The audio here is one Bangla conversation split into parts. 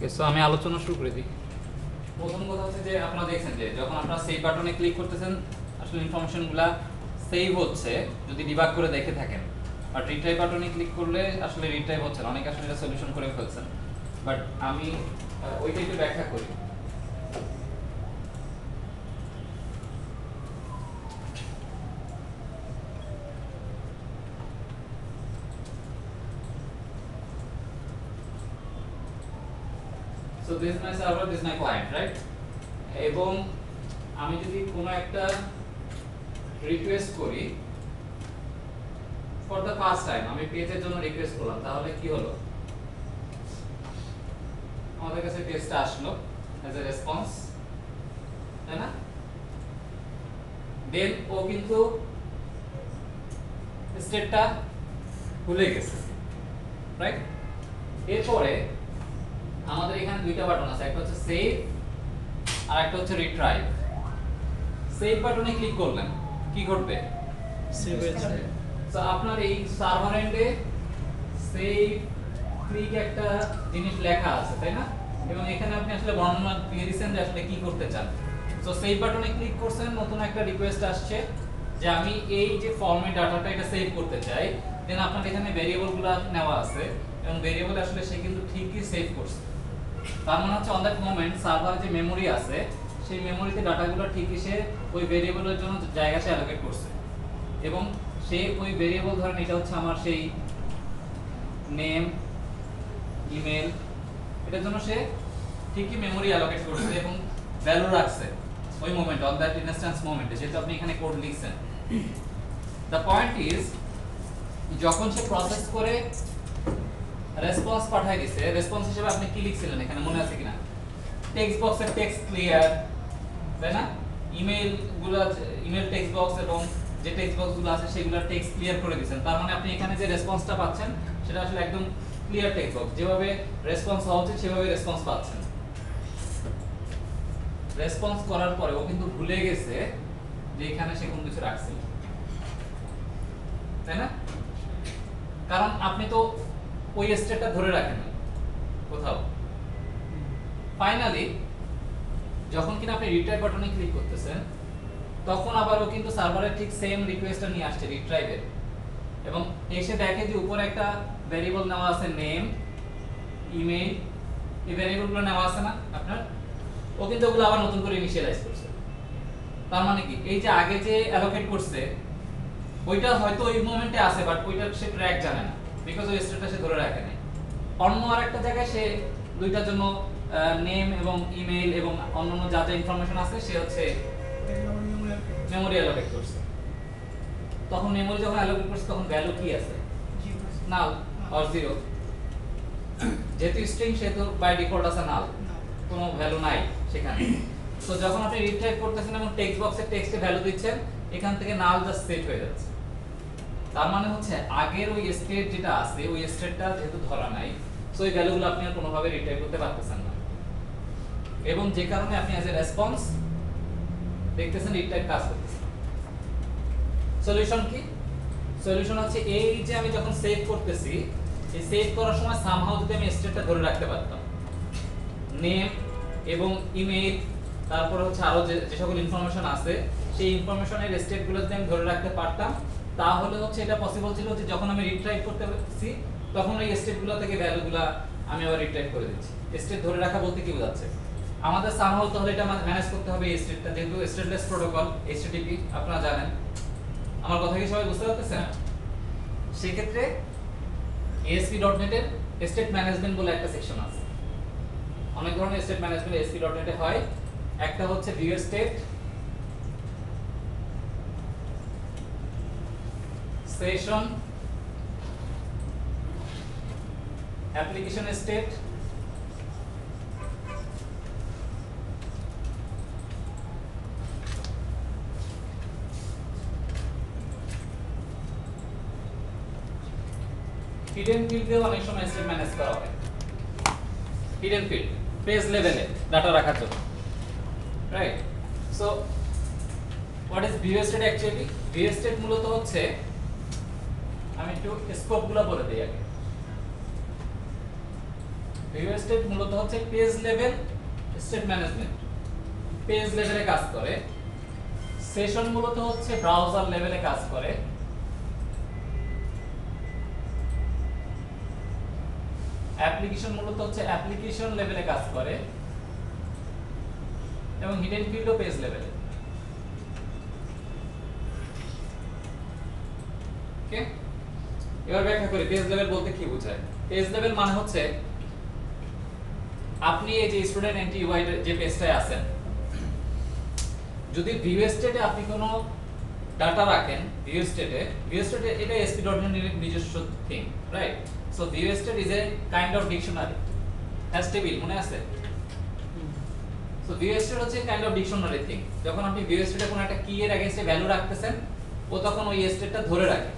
ওকে, সো আমি আলোচনা শুরু করে দিই। প্রথম কথা হচ্ছে যে আপনারা দেখছেন যে যখন আপনারা সেভ বাটনে ক্লিক করতেছেন আসলে ইনফরমেশনগুলো সেভ হচ্ছে যদি ডিবাগ করে দেখে থাকেন, আর রিট্রাই বাটনে ক্লিক করলে আসলে রিট্রাই হচ্ছে না, অনেকে আসলে এটা সলিউশন করে ফেলছেন, বাট আমি ওইটা একটু ব্যাখ্যা করি। So this is my server, this is my client, right? এবং আমি যদি কোনো একটা রিকোয়েস্ট করি ফর দ্য ফার্স্ট টাইম, আমি পেজের জন্য রিকোয়েস্ট করলাম, তাহলে কি হলো? আমাদের কাছে পেজটা আসলো অ্যাজ এ রেসপন্স, তাই না? দেন ও কিন্তু স্টেটটা ভুলে গেছে, রাইট? এরপরে আমাদের এখানে দুইটা বাটন আছে, একটা হচ্ছে সেভ আর একটা হচ্ছে রিট্রাইভ। সেভ বাটনে ক্লিক করলেন, কি ঘটবে? সেভ হয়ে যাবে। সো আপনার এই সার্ভার এন্ডে সেভ ক্লিক একটা জিনিস লেখা আছে, তাই না? এবং এখানে আপনি আসলে বর্ণনা দিয়ে দিয়েছেন যে আসলে কি করতে চান। সো সেভ বাটনে ক্লিক করছেন, নতুন একটা রিকোয়েস্ট আসছে যে আমি এই যে ফর্মে ডাটাটা এটা সেভ করতে চাই। দেন আপনার এখানে ভেরিয়েবলগুলো নেওয়া আছে এবং ভেরিয়েবল আসলে সে কিন্তু ঠিকই সেভ করছে। তার মানে হচ্ছে অন দ্যাট মোমেন্ট সার্ভারে যে মেমোরি আছে সেই মেমোরিতে ডাটাগুলো ঠিকই সে ওই ভেরিয়েবলের জন্য জায়গা সে অ্যালোকেট করছে, এবং সে ওই ভেরিয়েবল ধরেন এটা হচ্ছে আমার সেই নেম ইমেল, এটার জন্য সে ঠিকই মেমোরি অ্যালোকেট করছে এবং ভ্যালু রাখছে ওই মোমেন্ট অন দ্যাট ইনস্ট্যান্স মোমেন্টে, যেহেতু আপনি এখানে কোড লিখছেন। দ্য পয়েন্ট ইজ যখন সে প্রসেস করে রেসপন্স পাঠাই দিছে, রেসপন্স হিসেবে আপনি কি লিখছিলেন এখানে মনে আছে কিনা? টেক্সট বক্সের টেক্সট ক্লিয়ার, তাই না? ইমেল টেক্সট বক্স এবং যে টেক্সট বক্সগুলো আছে সেগুলো টেক্সট ক্লিয়ার করে দিয়েছেন। তার মানে আপনি এখানে যে রেসপন্সটা পাচ্ছেন সেটা আসলে একদম ক্লিয়ার টেক্সট বক্স, যেভাবে রেসপন্স হওয়া উচিত সেভাবে রেসপন্স পাচ্ছেন। রেসপন্স করার পরে ও কিন্তু ভুলে গেছে যে এখানে সে কোনো কিছু রাখছিল, তাই না? কারণ আপনি তো ওই স্টেটটা ধরে রাখেন কোথাও। ফাইনালি যখন কিনা আপনি রিট্রাইভ বাটনে ক্লিক করতেছেন তখন আবারও কিন্তু সার্ভারের ঠিক সেম রিকোয়েস্টটা নিয়ে আসছে রিট্রাইভের, এবং এসে দেখে যে উপরে একটা ভেরিয়েবল নেওয়া আছে নেম ইমেল, এই ভেরিয়েবলগুলো নেওয়া আছে না আপনার, ও কিন্তু ওগুলো আবার নতুন করে ইনিশিয়ালাইজ করছে। তার মানে কি এই যে আগে যে অ্যালোকেট করছে ওইটা হয়তো ওই মোমেন্টে আছে, বাট ওইটার সে ট্র্যাক জানে না, বিকজ ওই স্টেটটা সে ধরে রাখে নাই। অন্য আরেকটা জায়গায় সে দুইটার জন্য নেম এবং ইমেল এবং অন্যান্য যা যা ইনফরমেশন আছে সে হচ্ছে মেমোরি অ্যালোকেট করছে। তখন মেমোরি যখন অ্যালোকেট করছে তখন ভ্যালু কি আছে? নাল অর জিরো। যেহেতু স্ট্রিং সেহেতু বাই ডিফল্ট আছে নাল, কোনো ভ্যালু নাই সেখানে। তো যখন আপনি রিট্রাইভ করতেছেন এবং টেক্সট বক্সে টেক্সটে ভ্যালু দিচ্ছেন, এখান থেকে নাল জাস্ট সেট হয়ে যাচ্ছে। তার মানে হচ্ছে আগের ওই স্টেট যেটা আছে ওই স্টেটটা যেহেতু ধরা নাই, সো এই ভ্যালুগুলো আপনি আর কোনোভাবে রিট্রাইভ করতে পারতেছেন না, এবং যে কারণে আপনি অ্যাজ এ রেসপন্স দেখতেছেন রিট্রাইভ কাজ করতেছে। সলিউশন কি? সলিউশন হচ্ছে এই যে আমি যখন সেভ করতেছি, এই সেভ করার সময় সামহাউ যদি আমি স্টেটটা ধরে রাখতে পারতাম, নেম এবং ইমেল, তারপরে হচ্ছে আরো যে সকল ইনফরমেশন আছে সেই ইনফরমেশনের স্টেটগুলো যদি আমি ধরে রাখতে পারতাম, তাহলে হচ্ছে এটা পসিবল ছিল যে যখন আমি রিট্রাইভ করতেছি তখন এই স্টেটগুলো থেকে ভ্যালুগুলো আমি আবার রিট্রাইভ করে দিচ্ছি। স্টেট ধরে রাখা বলতে কি বোঝাচ্ছে? আমাদের সামহাউ তাহলে এটা ম্যানেজ করতে হবে এই স্টেটটা, যেহেতু স্টেটলেস প্রোটোকল এইচটিটিপি আপনারা জানেন। আমার কথা কি সবাই বুঝতে পারতেছেন? সেই ক্ষেত্রে ASP.NET এর স্টেট ম্যানেজমেন্ট বলে একটা সেকশন আছে। অনেক ধরনের স্টেট ম্যানেজমেন্ট ASP.NET এ হয়। একটা হচ্ছে view state, session, application state, hidden field দিয়ে অনেক সময় স্টেট ম্যানেজ করা হয়। হিডেন ফিল্ড পেজ লেভেলে ডাটা রাখার জন্য, right? So what is view state actually? View state মূলত হচ্ছে, আমি একটু স্কোপগুলো বলে দিই আগে। ভিউ স্টেট মূলত হচ্ছে page level state management, page লেভেলে কাজ করে। সেশন মূলত হচ্ছে ব্রাউজার লেভেলে কাজ করে। অ্যাপ্লিকেশন মূলত হচ্ছে অ্যাপ্লিকেশন লেভেলে কাজ করে, এবং হিডেন ফিল্ডও পেজ লেভেলে। ওকে, এবার ব্যাখ্যা করি পেজ লেভেল বলতে কি বোঝায়। পেজ লেভেল মানে হচ্ছে আপনি এই যে স্টুডেন্ট এন্ট্রি ইউআই যে পেজটায় আছেন, যদি ভিউ স্টেটে আপনি কোনো ডাটা রাখেন, ভিউ স্টেটে এটা ASP.NET এর নিজস্ব thing, right? So view state is a kind of dictionary, has table, মনে আছে? সো ভিউ স্টেট হচ্ছে কাইন্ড অফ ডিকশনারি থিং। যখন আপনি ভিউ স্টেটে কোনো একটা কি এর এগেইনস্টে ভ্যালু রাখতেছেন, ও তখন ওই স্টেটটা ধরে রাখে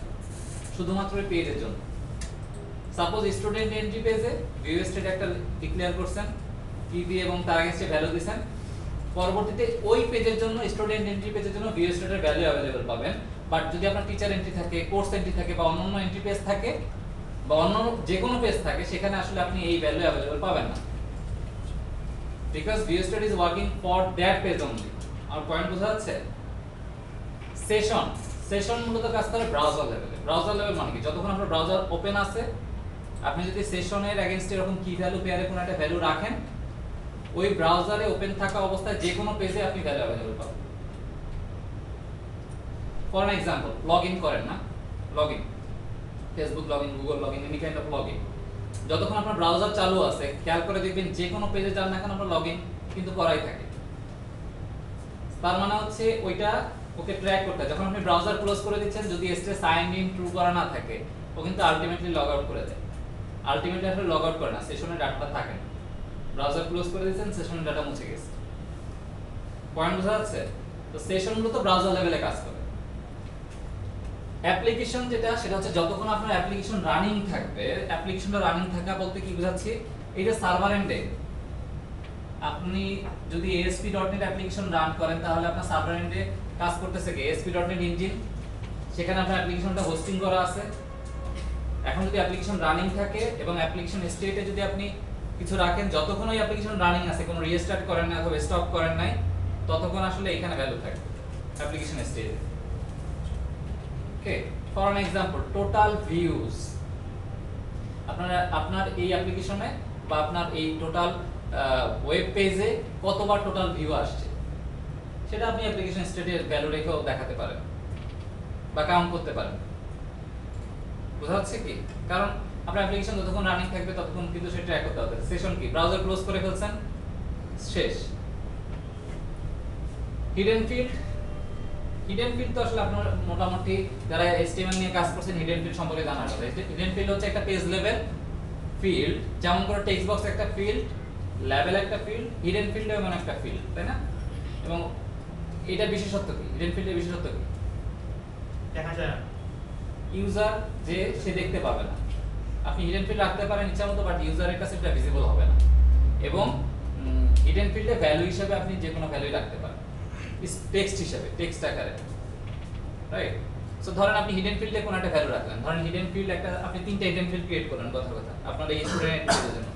শুধুমাত্র ওই পেজের জন্য। সাপোজ স্টুডেন্ট এন্ট্রি পেজে ভিউ স্টেট একটা ডিক্লেয়ার করছেন কি দিয়ে এবং তার এগেইনস্টে ভ্যালু দিবেন, পরবর্তীতে ওই পেজের জন্য স্টুডেন্ট এন্ট্রি পেজের জন্য ভিউ স্টেটের ভ্যালু अवेलेबल পাবেন। বাট যদি আপনার টিচার এন্ট্রি থাকে, কোর্স এন্ট্রি থাকে বা অন্যান্য এন্ট্রি পেজ থাকে বা অন্য যে কোনো পেজ থাকে, সেখানে আসলে আপনি এই ভ্যালু अवेलेबल পাবেন না, because view state is working for that page only. আর পয়েন্ট বোঝা যাচ্ছে? সেশন মূলত কাজ করে ব্রাউজার লেভেলে। ব্রাউজার লেভেল মানে কি, যতক্ষণ আপনার ব্রাউজার ওপেন আছে, আপনি যদি সেশনের এগেইনস্টে এরকম কি ভ্যালু পেয়ারে কোনো একটা ভ্যালু রাখেন, ওই ব্রাউজারে ওপেন থাকা অবস্থায় যে কোনো পেজে আপনি ভ্যালু अवेलेबल পাবেন। ফর এন एग्जांपल, লগইন করেন না, login Facebook login, Google login, any kind of login, যতক্ষণ আপনার ব্রাউজার চালু আছে, খেয়াল করে দেখবেন যে কোনো পেজে যান না কেন আপনার লগইন কিন্তু করাই থাকে। তার মানে হচ্ছে ওইটা ওকে ট্র্যাক করতে, যখন আপনি ব্রাউজার ক্লোজ করে দিচ্ছেন, যদি স্টেট সাইন ইন ট্রু করা না থাকে, ও কিন্তু আলটিমেটলি লগ আউট করে দেয়। আলটিমেটলি আসলে লগ আউট করে না, সেশনের ডাটাটা থাকে না। ব্রাউজার ক্লোজ করে দিয়েছেন, সেশনের ডাটা মুছে গেছে। পয়েন্ট বোঝা যাচ্ছে? তো সেশন মূলত ব্রাউজার লেভেলে কাজ করে। অ্যাপ্লিকেশন যেটা, সেটা হচ্ছে যতক্ষণ আপনার অ্যাপ্লিকেশন রানিং থাকবে, অ্যাপ্লিকেশনটা রানিং থাকা বলতে কি বোঝাচ্ছি, এটা সার্ভার এন্ডে আপনি যদি ASP.NET অ্যাপ্লিকেশন রান করেন, তাহলে আপনার সার্ভার এন্ডে কাজ করতেছে কি ASP.NET ইঞ্জিন, সেখানে আপনার অ্যাপ্লিকেশনটা হোস্টিং করা আছে। এখন যদি অ্যাপ্লিকেশন রানিং থাকে এবং অ্যাপ্লিকেশন স্টেটে যদি আপনি কিছু রাখেন, যতক্ষণ ওই অ্যাপ্লিকেশন রানিং আছে, কোনো রিস্টার্ট করেন না অথবা স্টপ করেন নাই, ততক্ষণ আসলে এখানে ভ্যালু থাকবে অ্যাপ্লিকেশন স্টেটে। Okay, for an example, total views, আপনার এই অ্যাপ্লিকেশনে বা আপনার এই টোটাল ওয়েব পেজে কতবার টোটাল ভিউ আসছে, সেটা আপনি অ্যাপ্লিকেশন স্টেটের ভ্যালু রেখেও দেখাতে পারেন বা কাউন্ট করতে পারেন। বোঝা যাচ্ছে কি? কারণ আপনার অ্যাপ্লিকেশন যতক্ষণ রানিং থাকবে ততক্ষণ কিন্তু সেটা ট্র্যাক করতে হবে। সেশন কি, ব্রাউজার ক্লোজ করে ফেলছেন, শেষ। হিডেন ফিল্ড তো আসলে আপনার মোটামুটি যারা HTML নিয়ে কাজ করছেন, হিডেন ফিল্ড সম্পর্কে জানার কথা। হিডেন ফিল্ড হচ্ছে একটা পেজ লেভেল ফিল্ড, যেমন করে টেক্সট বক্স একটা ফিল্ড, লেভেল একটা ফিল্ড, হিডেন ফিল্ড এমন একটা ফিল্ড, তাই না? এবং এটা বিশেষত্ব কি, হিডেন ফিল্ডের বিশেষত্ব কি? দেখা যায় ইউজার যে সে দেখতে পাবে না। আপনি হিডেন ফিল্ড রাখতে পারেন ইচ্ছা মতো, বাট ইউজারের কাছে এটা ভিজিবল হবে না। এবং হিডেন ফিল্ডে ভ্যালু হিসেবে আপনি যে কোনো ভ্যালুই রাখতে পারেন, টেক্সট হিসেবে, টেক্সট আকারে, রাইট? সো ধরেন আপনি হিডেন ফিল্ডে কোনো একটা ভ্যালু রাখলেন, ধরেন হিডেন ফিল্ড একটা, আপনি তিনটা হিডেন ফিল্ড ক্রিয়েট করলেন কথা আপনার এই স্টুডেন্ট এর জন্য।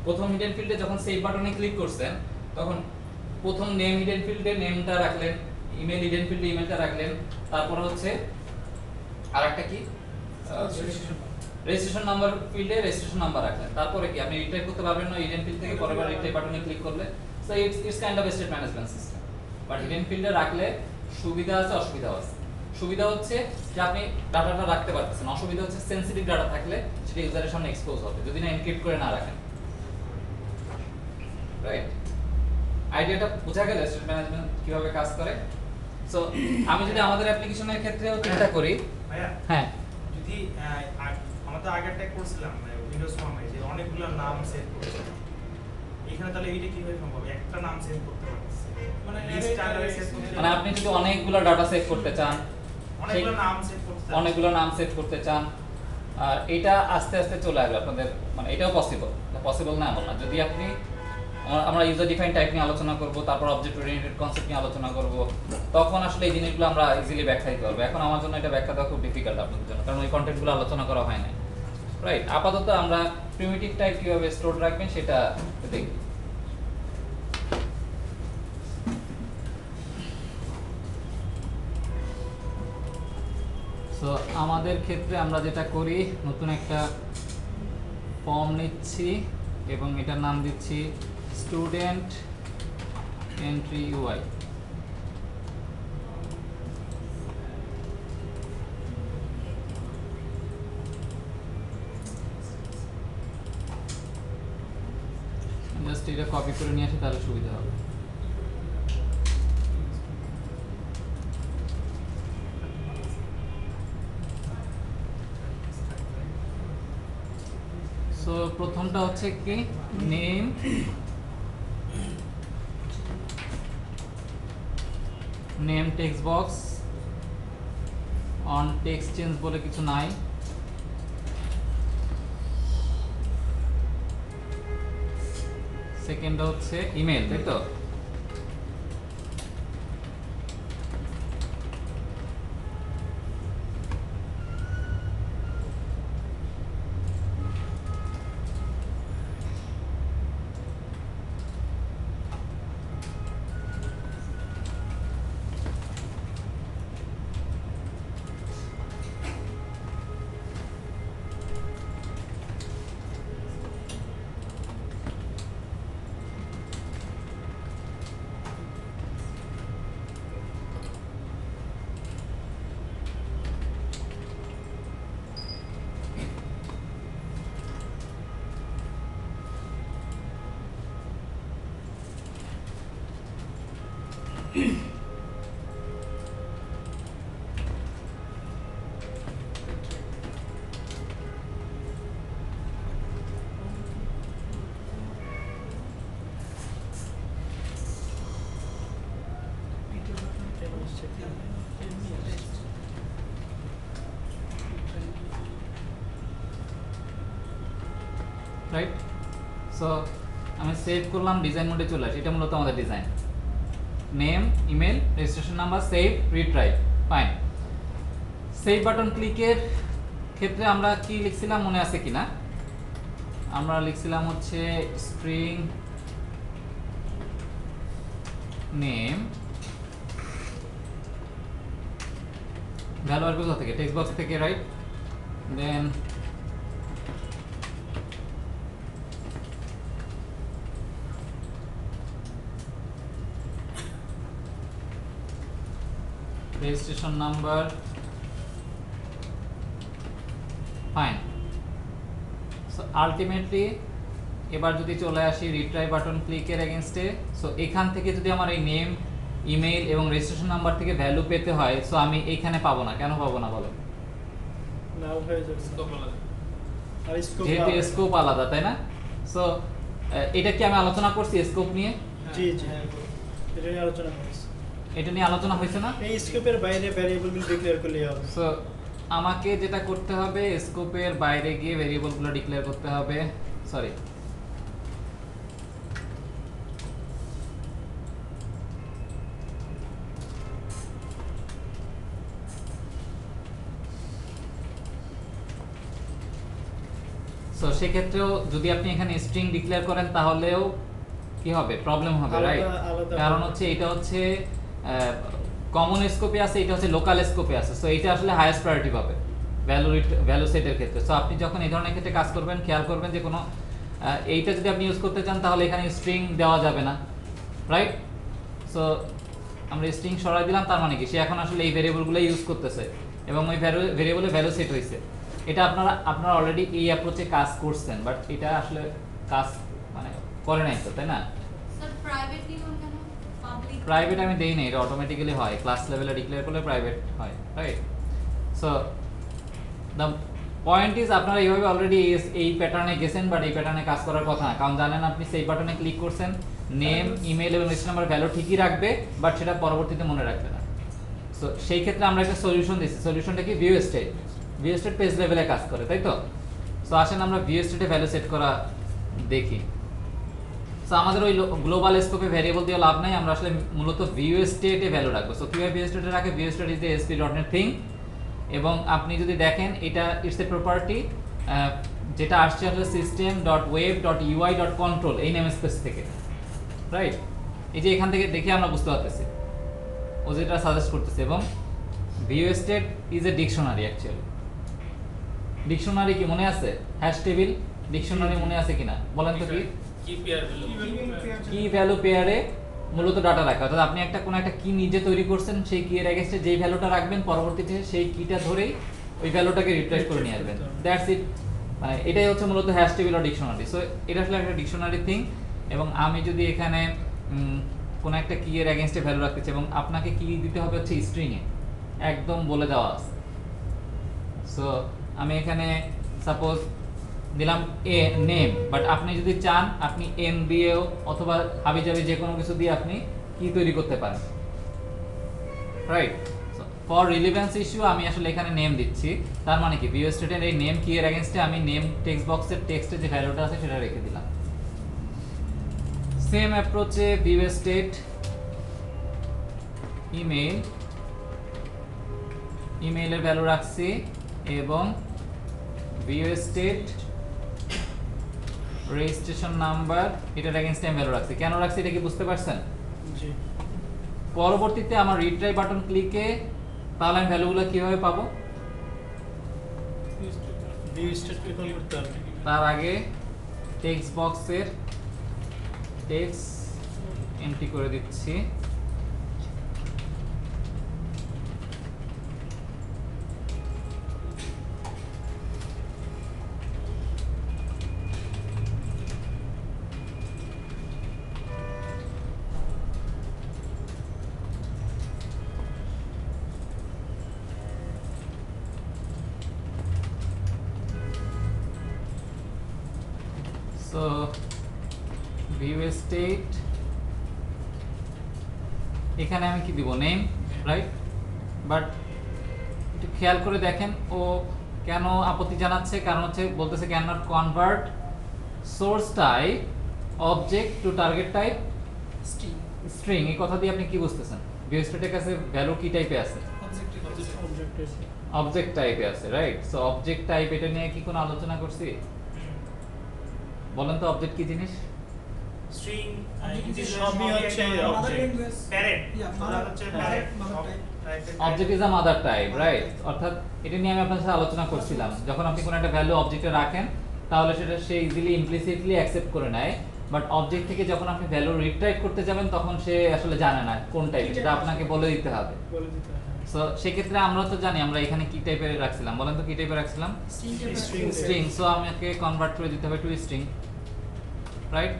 প্রথম হিডেন ফিল্ডে যখন সেভ বাটনে ক্লিক করছেন, তখন প্রথম নেম হিডেন ফিল্ডে নেমটা রাখলেন, ইমেল হিডেন ফিল্ডে ইমেলটা রাখলেন, তারপর হচ্ছে আরেকটা কি রেজিস্ট্রেশন নাম্বার ফিল্ডে রেজিস্ট্রেশন নাম্বার রাখলেন। তারপরে কি আপনি রিটাইপ করতে পারবেন না হিডেন ফিল্ড থেকে, পরের বার রিটাইপ বাটনে ক্লিক করলে। So it's kind of state management system. But hidden ফিল্ডে রাখলে সুবিধা আছে, অসুবিধাও আছে। সুবিধা হচ্ছে যে আপনি ডাটাটা রাখতে পারতেছেন, অসুবিধা হচ্ছে সেনসিটিভ ডাটা থাকলে সেটা ইউজারের সামনে এক্সপোজ হবে যদি না এনক্রিপ্ট করে না রাখেন, রাইট? আইডিয়াটা বোঝা গেল স্টেট ম্যানেজমেন্ট কিভাবে কাজ করে? সো আমি যদি আমাদের অ্যাপ্লিকেশনের ক্ষেত্রেও চিন্তা করি, ভাইয়া, হ্যাঁ, যদি আমরা তো আগেরটা করছিলাম উইন্ডোজ ফর্মে যে অনেকগুলো নাম সেভ করতে, এখানে তাহলে এইটা কিভাবে সম্ভব? একটা নাম সেভ করতে পারতেছি, মানে লিস্ট আকারে সেভ করতে, মানে আপনি যদি অনেকগুলো ডাটা সেভ করতে চান, অনেকগুলো নাম সেভ করতে চান, অনেকগুলো নাম সেভ করতে চান, আর এটা আস্তে আস্তে চলে আসবে আপনাদের, মানে এটাও পসিবল না এমন না। যদি আপনি, আমরা ইউজার ডিফাইন টাইপ নিয়ে আলোচনা করব, তারপর অবজেক্ট ওরিয়েন্টেড কনসেপ্ট নিয়ে আলোচনা করব, তখন আসলে এই জিনিসগুলো আমরা ইজিলি ব্যাখ্যা দিতে পারবো। এখন আমার জন্য এটা ব্যাখ্যা দেওয়া খুব ডিফিকাল্ট আপনাদের জন্য, কারণ ওই কন্টেন্টগুলো আলোচনা করা হয় না, রাইট? আপাতত আমরা প্রিমিটিভ টাইপ কিভাবে স্টোর রাখবেন সেটা দেখি। সো আমাদের ক্ষেত্রে আমরা যেটা করি, নতুন একটা ফর্ম নিচ্ছি এবং এটার নাম দিচ্ছি স্টুডেন্ট এন্ট্রি ইউআই। জাস্ট এটা কপি করে নিয়ে আসি তাহলে সুবিধা হবে। সো প্রথমটা হচ্ছে কি name, name text box, on text change বলে কিছু নাই। সেকেন্ড হচ্ছে ইমেল, তাই তো? রাইট। সো আমি সেভ করলাম, ডিজাইন মোডে চলে আসি। এটা মূলত আমাদের design, name, email, registration number, save, retry, fine. Save button ক্লিকের ক্ষেত্রে আমরা কি লিখছিলাম মনে আছে কিনা? আমরা লিখছিলাম হচ্ছে স্ট্রিং নেম, ভ্যালু আসবে কোথা থেকে? টেক্সট বক্স থেকে, right? Then registration number, fine. So ultimately এবার যদি চলে আসি রিট্রাই বাটন ক্লিকের এগেইনস্টে, সো এখান থেকে যদি আমার এই নেম, ইমেল এবং রেজিস্ট্রেশন নাম্বার থেকে ভ্যালু পেতে হয়, সো আমি এইখানে পাবো না। কেন পাবো না বলো? নাও হয়ে যাবে স্কোপ আলাদা, আর স্কোপ যেহেতু স্কোপ আলাদা, তাই না? সো এটা কি আমি আলোচনা করছি স্কোপ নিয়ে? জি জি, এটা নিয়ে আলোচনা করেছি। এটা নিয়ে আলোচনা হয়েছে না? এই স্কোপের বাইরে ভ্যারিয়েবলগুলো ডিক্লেয়ার করলেই হবে। সো আমাকে যেটা করতে হবে, স্কোপের বাইরে গিয়ে ভেরিয়েবলগুলো ডিক্লেয়ার করতে হবে। সরি, সো সেক্ষেত্রেও যদি আপনি এখানে স্ট্রিং ডিক্লেয়ার করেন তাহলেও কি হবে? প্রবলেম হবে, রাইট? কারণ হচ্ছে এটা হচ্ছে কমন স্কোপে আছে, এটা হচ্ছে লোকাল স্কোপে আছে। সো এটা আসলে হাইয়েস্ট প্রায়োরিটি পাবে ভ্যালু সেটের ক্ষেত্রে। সো আপনি যখন এই ধরনের ক্ষেত্রে কাজ করবেন, খেয়াল করবেন যে কোনো এইটা যদি আপনি ইউজ করতে চান তাহলে এখানে স্ট্রিং দেওয়া যাবে না, রাইট? সো আমরা স্ট্রিং সরাই দিলাম, তার মানে কি সে এখন আসলে এই ভেরিয়েবলগুলো ইউজ করতেছে এবং ওই ভেরিয়েবলে ভ্যালু সেট হয়েছে। এটা আপনারা অলরেডি এই অ্যাপ্রোচে কাজ করছেন, বাট এটা আসলে কাজ মানে করে নাই তো, তাই না? স্যার প্রাইভেট দিবেন কেন? পাবলিক প্রাইভেট আমি দেই না, এটা অটোমেটিক্যালি হয়, ক্লাস লেভেলে ডিক্লেয়ার করলে প্রাইভেট হয়, right? So the point is আপনারা এইভাবে অলরেডি এই প্যাটার্নে গেছেন, বাট এই প্যাটার্নে কাজ করার কথা না, কারণ জানেন আপনি সেই বাটনে ক্লিক করছেন, নেম, ইমেল এবং রেজিস্ট্রেশন নাম্বার ভ্যালু ঠিকই রাখবে, বাট সেটা পরবর্তীতে মনে রাখবে না। সো সেই ক্ষেত্রে আমরা একটা সলিউশন দিচ্ছি। সলিউশনটা কি? View state. View state page লেভেলে কাজ করে, তাই তো? সো আসেন আমরা ভিউ স্টেটে ভ্যালু সেট করা দেখি। সো আমাদের ওই গ্লোবাল স্কোপে ভ্যারিয়েবল দিয়ে লাভ নাই, আমরা আসলে মূলত ভিউ স্টেটে ভ্যালু রাখবো। সো কিভাবে ভিউ স্টেটে রাখে? View state is the ASP.NET thing, এবং আপনি যদি দেখেন এটা ইটস এ প্রপার্টি যেটা আসছে আসলে system.web.ui.control এই নেমস্পেস থেকে, রাইট? এই যে এখান থেকে দেখে আমরা বুঝতে পারতেছি ও যেটা সাজেস্ট করতেছে। এবং view state is a dictionary actually. Dictionary কি মনে আছে? হ্যাশ টেবিল ডিকশনারি মনে আছে কিনা বলেন তো? কি কি পেয়ার ভ্যালু কি ভ্যালু পেয়ারে মূলত ডাটা রাখা, অর্থাৎ আপনি কোনো একটা কি নিজে তৈরি করছেন, সেই কি এর এগেইনস্টে যেই ভ্যালুটা রাখবেন পরবর্তীতে সেই কিটা ধরেই ওই ভ্যালুটাকে রিপ্লেস করে নিয়ে আসবেন। That's it. মানে এটাই হচ্ছে মূলত হ্যাশ টেবিল আর ডিকশনারি। সো এটা আসলে একটা ডিকশনারি থিং। এবং আমি যদি এখানে কোনো একটা কি এর এগেইনস্টে ভ্যালু রাখতে চাই এবং আপনাকে কি দিতে হবে হচ্ছে স্ট্রিং এ একদম বলে দেওয়া আছে। সো আমি এখানে সাপোজ দিলাম এ নেম, বাট আপনি যদি চান আপনি এন দিয়েও অথবা হাবিজাবি যে কোনো কিছু দিয়ে আপনি কি তৈরি করতে পারেন, রাইট? ফর রিলেভেন্স ইস্যু আমি আসলে এখানে নেম দিচ্ছি। তার মানে কি ভিউ স্টেটের এই নেম কি এর এগেইনস্টে আমি নেম টেক্সট বক্সের টেক্সটে যে ভ্যালুটা আছে সেটা রেখে দিলাম। সেম অ্যাপ্রোচে ভিউ স্টেট ইমেইলের ভ্যালু রাখছি এবং ভিউ স্টেট রেজিস্ট্রেশন নাম্বার এটার এগেইনস্টে আমি ভ্যালু রাখছি। কেন রাখছি এটা কি বুঝতে পারছেন? জি পরবর্তীতে আমার রিট্রাই বাটন ক্লিকে তাহলে আমি ভ্যালুগুলো কিভাবে পাবো? ভিউ স্টেট কে কল করতে হবে। তার আগে টেক্সট বক্সের টেক্সট এন্ট্রি করে দিচ্ছি। সো ভিউ স্টেট এখানে আমি কি দিব? Name, right? বাট একটু খেয়াল করে দেখেন ও কেন আপত্তি জানাচ্ছে। কারণ হচ্ছে বলতেছে can not convert source type object to target type string. এই কথা দিয়ে আপনি কি বুঝতেছেন? ভিউ স্টেটের কাছে ভ্যালু কি টাইপে আছে? অবজেক্ট টাইপে আছে, রাইট? সো অবজেক্ট টাইপ এটা নিয়ে কি কোনো আলোচনা করছি? বলেন তো অবজেক্ট কি জিনিস? স্ট্রিং সবই হচ্ছে object। Parent object is a mother type, right? অর্থাৎ এটা নিয়ে আমি আপনার সাথে আলোচনা করছিলাম, যখন আপনি কোনো একটা ভ্যালু অবজেক্টে রাখেন তাহলে সেটা সে ইজিলি ইমপ্লিসিটলি অ্যাকসেপ্ট করে নেয়। বাট অবজেক্ট থেকে যখন আপনি ভ্যালু রিট্রাইভ করতে যাবেন তখন সে আসলে জানে না কোন টাইপ, সেটা আপনাকে বলে দিতে হবে। বলে দিতে হবে। সো সেক্ষেত্রে আমরা তো জানি আমরা এখানে কি টাইপের রাখছিলাম, বলেন তো কি টাইপের রাখছিলাম? স্ট্রিং। সো আমাকে কনভার্ট করে দিতে হবে two string, right?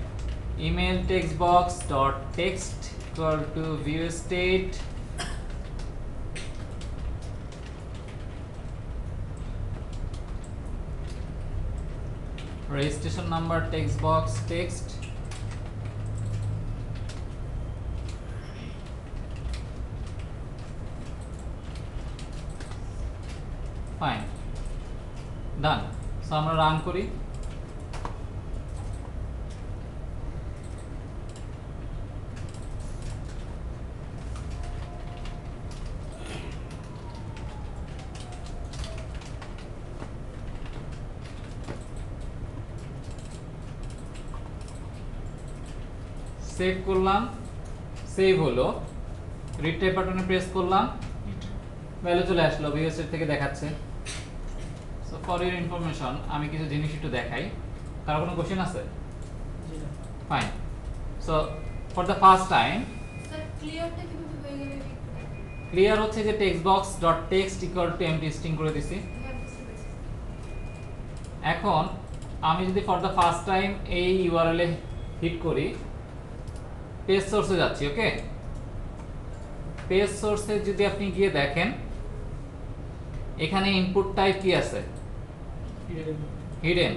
Email text box dot text equal two view state registration number text box text fine done. So আমরা রান করি। সেভ করলাম, সেভ হলো, রিট্রাইভ বাটনে প্রেস করলাম, ভ্যালু চলে আসলো, ভিউ স্টেট থেকে দেখাচ্ছে। সো ফর ইউর ইনফরমেশন আমি কিছু জিনিস একটু দেখাই। কারো কোনো কোশ্চেন আছে? জি না। Fine. So for the first time sir ক্লিয়ারটা কিভাবে হয়ে গেল এটা একটু দেখান। ক্লিয়ার হচ্ছে যে text box dot text equal to empty string করে দিছি। হ্যাঁ বুঝতে পেরেছি। এখন আমি যদি ফর দ্য ফার্স্ট টাইম এই ইউআরএল এ হিট করি, পেজ সোর্সে যাচ্ছি, ওকে? পেজ সোর্সে যদি আপনি গিয়ে দেখেন এখানে ইনপুট টাইপ কি আছে? হিডেন।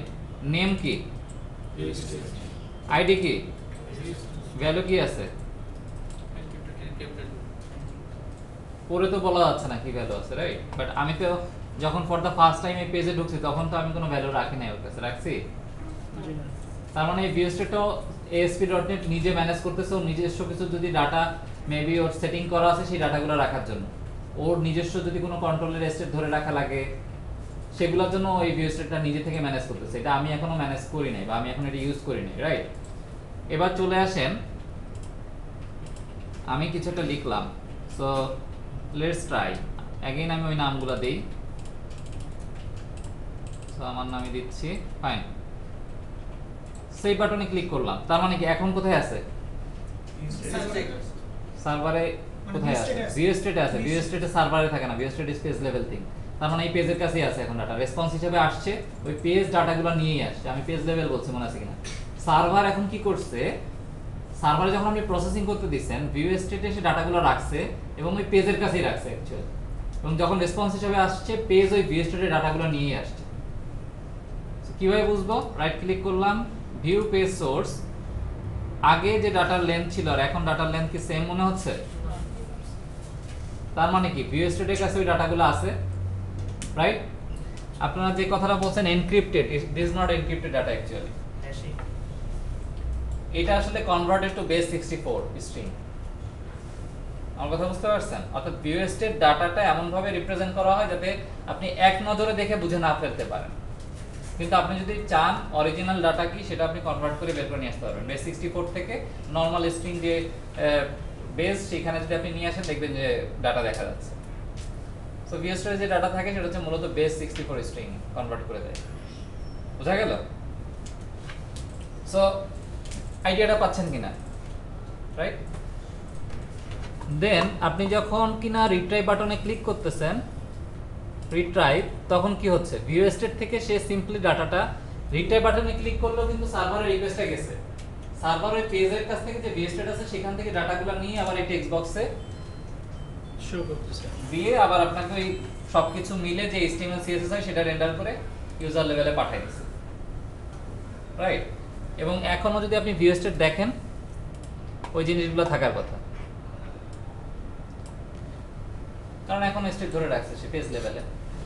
নেম কি? ভিউ স্টেট আইডি কি? ভ্যালু কি আছে? পরে তো বলা যাচ্ছে না কি ভ্যালু আছে, রাইট? বাট আমি তো যখন ফর দ্য ফার্স্ট টাইম এই পেজে ঢুকছি তখন তো আমি কোনো ভ্যালু রাখি নাই ওর কাছে, রাখছি? জি না। তার মানে এই ভিউ স্টেটও ASP.NET নিজে ম্যানেজ করতেছে ওর নিজস্ব কিছু যদি ডাটা মেবি ওর সেটিং করা আছে সেই ডাটাগুলো রাখার জন্য। ওর নিজস্ব যদি কোনো কন্ট্রোলের স্টেট ধরে রাখা লাগে সেগুলোর জন্য ওই ভিউ স্টেটটা নিজে থেকে ম্যানেজ করতেছে। এটা আমি এখনো ম্যানেজ করি নাই বা আমি এখন এটা ইউজ করি নাই, রাইট? এবার চলে আসেন, আমি কিছু একটা লিখলাম, সো লেটস ট্রাই অ্যাগেইন। আমি ওই নামগুলো দেই, সো আমার নামই দিচ্ছি, ফাইন। সেভ বাটনে ক্লিক করলাম, তার মানে কি এখন কোথায় আছে? সার্ভারে কোথায় আছে? ভিউ স্টেটে আছে। ভিউ স্টেটে সার্ভারে থাকে না, view state is page level thing. তার মানে এই পেজের কাছেই আছে এখন ডাটা। রেসপন্স হিসেবে আসছে ওই পেজ ডাটাগুলো নিয়েই আসছে। আমি পেজ লেভেল বলছি, মনে আছে কিনা? সার্ভার এখন কি করছে, সার্ভারে যখন আপনি প্রসেসিং করতে দিচ্ছেন ভিউ স্টেটে সে ডাটাগুলো রাখছে এবং ওই পেজের কাছেই রাখছে অ্যাকচুয়ালি। এবং যখন রেসপন্স হিসেবে আসছে পেজ ওই ভিউ স্টেটের ডাটাগুলো নিয়েই আসছে। কিভাবে বুঝবো? রাইট ক্লিক করলাম, ভিউ পেজ সোর্স। আগে যে ডাটার লেন্থ ছিল আর এখন ডাটার লেন্থ কি সেম মনে হচ্ছে? তার মানে কি ভিউ স্টেটের কাছে ওই ডাটাগুলো আছে, রাইট? আপনারা যে কথাটা বলছেন encrypted, this not encrypted data actually. Hashing এটা আসলে কনভার্টেড টু বেস 64 স্ট্রিং। আমার কথা বুঝতে পারছেন? অর্থাৎ ভিউ স্টেট ডাটাটা এমন ভাবে রিপ্রেজেন্ট করা হয় যাতে আপনি এক নজরে দেখে বুঝে না ফেলতে পারেন। কিন্তু আপনি যদি চান অরিজিনাল ডাটা কি সেটা আপনি কনভার্ট করে বের করে নিয়ে আসতে পারবেন। বেস 64 থেকে নরমাল স্ট্রিং যে বেস সেখানে যদি আপনি নিয়ে আসেন দেখবেন যে ডাটা দেখা যাচ্ছে। সো ভিউ স্টেটে যে ডাটা থাকে সেটা হচ্ছে মূলত বেস 64 স্ট্রিং কনভার্ট করে দেয়। বুঝা গেল? সো আইডিয়াটা পাচ্ছেন কিনা, রাইট? দেন আপনি যখন কিনা রিট্রাইভ বাটনে ক্লিক করতেছেন, রিট্রাইভ, তখন কি হচ্ছে? ভিউ স্টেট থেকে সে সিম্পলি ডাটাটা রিট্রাইভ বাটনে ক্লিক করলেও কিন্তু সার্ভারের রিকোয়েস্টটা গেছে। সার্ভার ওই পেজের কাছ থেকে যে ভিউ স্টেট আছে সেখান থেকে ডাটাগুলো নিয়ে আবার এই টেক্সট বক্সে শো করতেছে। দিয়ে আবার আপনাকে ওই সবকিছু মিলে যে HTML CSS হয় সেটা রেন্ডার করে ইউজার লেভেলে পাঠিয়ে দিচ্ছে, রাইট? এবং এখনো যদি আপনি ভিউ স্টেট দেখেন ওই জিনিসগুলো থাকার কথা, কারণ এখন স্টেট ধরে রাখছে সে পেজ লেভেলে।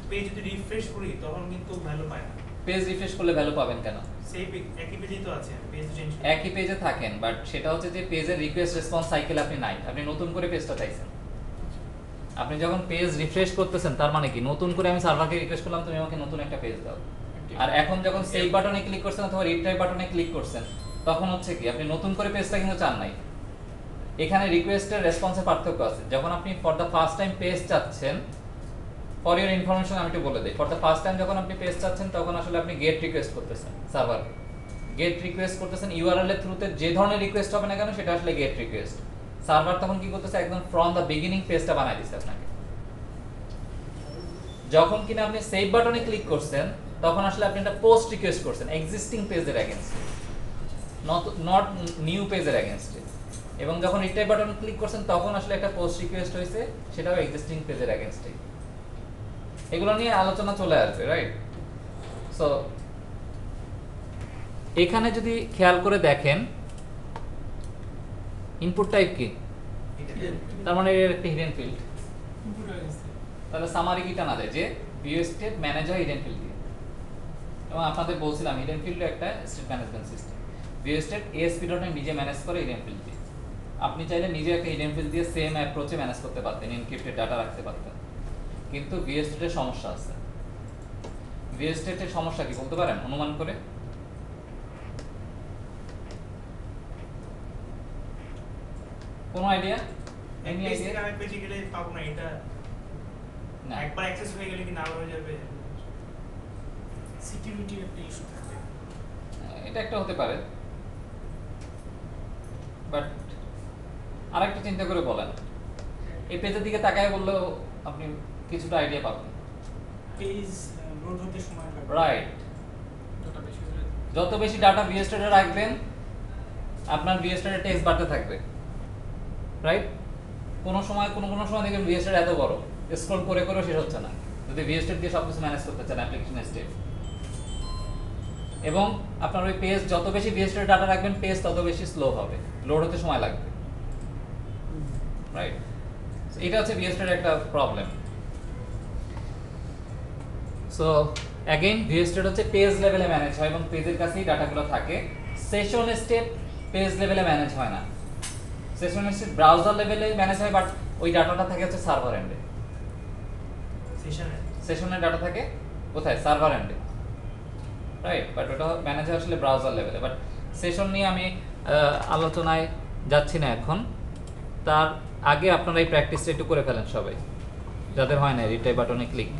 পেজ যদি রিফ্রেশ করি তখন কিন্তু ভ্যালু পায় না। পেজ রিফ্রেশ করলে ভ্যালু পাবেন কেন? সেই একই পেজেই তো আছে, পেজ চেঞ্জ একই পেজে থাকেন, বাট সেটা হচ্ছে যে পেজের রিকোয়েস্ট রেসপন্স সাইকেল আপনি নাই, আপনি নতুন করে পেজটা চাইছেন। আপনি যখন পেজ রিফ্রেশ করতেছেন তার মানে কি নতুন করে আমি সার্ভারকে রিকোয়েস্ট করলাম তুমি আমাকে নতুন একটা পেজ দাও। আর এখন যখন সেভ বাটনে ক্লিক করছেন অথবা রিট্রাইভ বাটনে ক্লিক করছেন তখন হচ্ছে কি আপনি নতুন করে পেজটা কিন্তু চান নাই। এখানে রিকোয়েস্টের রেসপন্সে পার্থক্য আছে। যখন আপনি for the first time page চাচ্ছেন, ফর ইওর ইনফরমেশন আমি একটু বলে দিই, ফর দ্য ফার্স্ট টাইম যখন আপনি পেজ চাচ্ছেন তখন আসলে আপনি গেট রিকোয়েস্ট করতেছেন, সার্ভার গেট রিকোয়েস্ট করতেছেন। ইউআরএল এর থ্রুতে যে ধরনের রিকোয়েস্ট হবে না কেন সেটা আসলে গেট রিকোয়েস্ট। সার্ভার তখন কি করতেছে, একদম ফ্রম দ্য বিগিনিং পেজটা বানাই দিচ্ছে আপনাকে। যখন কিনা আপনি সেভ বাটনে ক্লিক করছেন তখন আসলে আপনি একটা পোস্ট রিকোয়েস্ট করছেন এক্সিস্টিং পেজের এগেইনস্টে, নট নিউ পেজের এগেইনস্টে। এবং যখন রিট্রাইভ বাটনে ক্লিক করছেন তখন আসলে একটা পোস্ট রিকোয়েস্ট হয়েছে, সেটাও এক্সিস্টিং পেজের এগেইনস্টে। এগুলো নিয়ে আলোচনা চলে আসবে, রাইট? সো এখানে যদি খেয়াল করে দেখেন ইনপুট টাইপ কি, তার মানে এর একটা হিডেন ফিল্ড। তাহলে সামারি কি টানা দেয় যে ভিউ স্টেট ম্যানেজ হয় হিডেন ফিল্ড দিয়ে। এবং আপনাদের বলছিলাম হিডেন ফিল্ড একটা state management system. View state ASP.NET নিজে ম্যানেজ করে হিডেন ফিল্ড দিয়ে। আপনি চাইলে নিজে একটা হিডেন ফিল্ড দিয়ে সেম অ্যাপ্রোচে ম্যানেজ করতে পারতেন, এনক্রিপ্টেড ডাটা রাখতে পারতেন। কিন্তু ভিউ স্টেটের সমস্যা আছে। ভিউ স্টেটের সমস্যা কি বলতে পারেন অনুমান করে? কোন আইডিয়া? Any page idea? থেকে আরেক পেজে গেলে পাবো না, এটা না, একবার অ্যাক্সেস হয়ে গেলে কি না হয়ে যাবে? সিকিউরিটি একটা ইস্যু থাকে। এটা একটা হতে পারে, বাট আরেকটা চিন্তা করে বলেন, এই পেজের দিকে তাকায় বললেও আপনি কিছুটা আইডিয়া পাবেন, পেজ লোড হতে সময় লাগে। রাইট? ডাটা বেশি হলে যত বেশি ডাটা ভিউ স্টেটে রাখবেন আপনার ভিউ স্টেটের টেক্সট বাড়তে থাকবে, রাইট? কোনো সময় দেখবেন ভিউ স্টেট এত বড় স্ক্রল করে করেও শেষ হচ্ছে না, যদি ভিউ স্টেট দিয়ে সবকিছু ম্যানেজ করতে চান অ্যাপ্লিকেশন স্টেট। এবং আপনার ওই পেজ যত বেশি ভিউ স্টেট ডাটা রাখবেন পেজ তত বেশি স্লো হবে, লোড হতে সময় লাগবে, রাইট? এটা হচ্ছে ভিউ স্টেটের একটা problem. So again view state হচ্ছে পেজ লেভেলে ম্যানেজ হয় এবং পেজের কাছেই ডাটাগুলো থাকে। সেশন স্টেট পেজ লেভেলে ম্যানেজ হয় না, সেশন স্টেট ব্রাউজার লেভেলে ম্যানেজ হয়, বাট ওই ডাটাটা থাকে হচ্ছে সার্ভার এন্ডে। সেশনে সেশনের ডাটা থাকে কোথায় সার্ভার এন্ডে, রাইট? বাট ওটা ম্যানেজ হয় আসলে ব্রাউজার লেভেলে। বাট সেশন নিয়ে আমি আলোচনায় যাচ্ছি না এখন। তার আগে আপনারা এই প্র্যাকটিসটা একটু করে ফেলেন সবাই, যাদের হয় না রিট্রাই বাটনে ক্লিক।